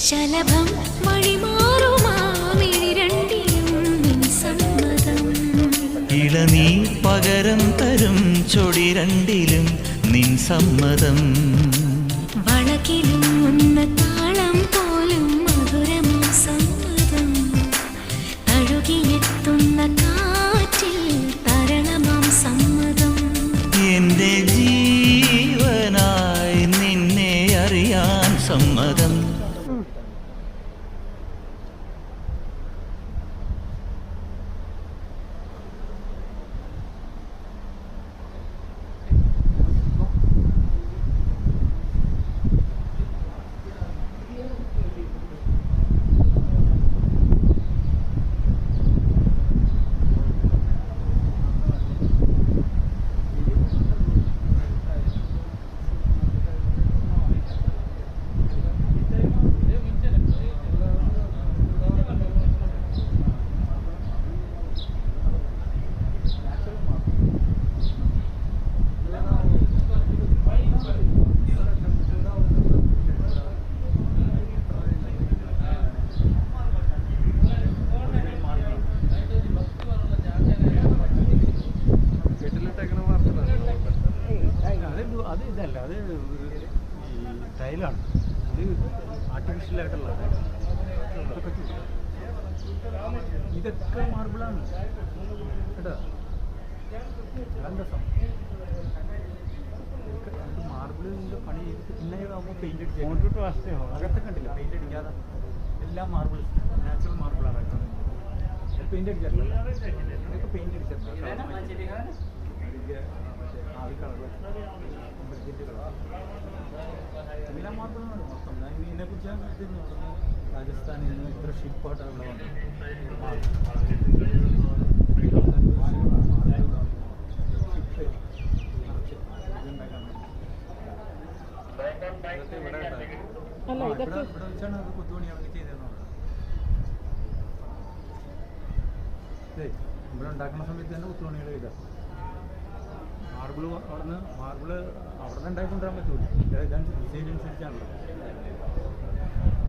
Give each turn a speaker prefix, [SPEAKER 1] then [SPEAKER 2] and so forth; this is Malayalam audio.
[SPEAKER 1] ശലഭം വഴിമാറുമാമിരണ്ടിലും നിൻ സമ്മതം.
[SPEAKER 2] ഇളനീ പകരം തരും ചൊടിരണ്ടിലും നിൻ സമ്മതം.
[SPEAKER 1] വളകിലും ഒന്ന് താളം പോലും മധുരമാം സമ്മതം. തഴുകിയെത്തുന്ന കാറ്റിൽ തരണമാം സമ്മതം.
[SPEAKER 2] എന്റെ ജീവനായി നിന്നെ അറിയാൻ സമ്മതം.
[SPEAKER 3] അത് ഇതല്ല, അത് ഈ ടൈലാണ്, ഇത് ആർട്ടിഫിഷ്യലായിട്ടുള്ള ഇതൊക്കെ മാർബിളാണ് കേട്ടോ. മാർബിളിൻ്റെ പണി ചെയ്തിട്ട് പിന്നെ ആകുമ്പോൾ പെയിൻ്റ് അടിച്ച് അകത്ത് കണ്ടില്ല, പെയിൻ്റ് അടിക്കാതെ എല്ലാം മാർബിൾ, നാച്ചുറൽ മാർബിളാണ്. പെയിൻ്റ് അടിച്ചിട്ടില്ല, ഇതൊക്കെ പെയിൻ്റ് അടിച്ചിട്ടില്ല. ആവി കളർ എല്ലാം മാർബിളാണ് മൊത്തം. ഞാൻ ഇതിനെക്കുറിച്ചാണ് ഇതിന് പറഞ്ഞു, രാജസ്ഥാനിൽ നിന്ന് ഇത്ര ഷിപ്പായിട്ടാണ് ഇവിടെ വന്നത്. ഇവിടെ വെച്ചാണ് അത് കൊത്തുപണിയാണെങ്കിൽ ചെയ്തതെന്നുള്ളത്. ഇവിടെ ഉണ്ടാക്കുന്ന സമയത്ത് തന്നെ കൊത്തുപണികൾ ചെയ്താൽ മാർബിള് അവിടെ നിന്ന് ഉണ്ടാക്കിക്കൊണ്ടിരാൻ പറ്റൂല. ഡിസൈൻ അനുസരിച്ചാണല്ലോ.